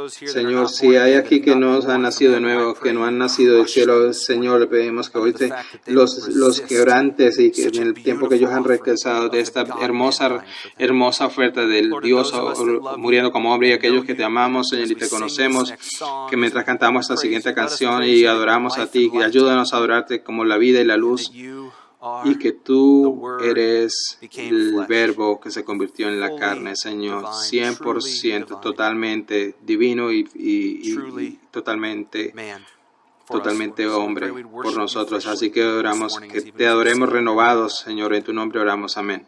Señor, si hay aquí que no han nacido de nuevo, que no han nacido del cielo, Señor, le pedimos que hoy los quebrantes y que en el tiempo que ellos han regresado de esta hermosa oferta del Dios muriendo como hombre, y aquellos que te amamos, Señor, y te conocemos, que mientras cantamos esta siguiente canción y adoramos a ti, que ayúdanos a adorarte como la vida y la luz, y que tú eres el verbo que se convirtió en la carne, Señor, 100%, totalmente divino y totalmente hombre por nosotros. Así que oramos, que te adoremos renovados, Señor, en tu nombre oramos, amén.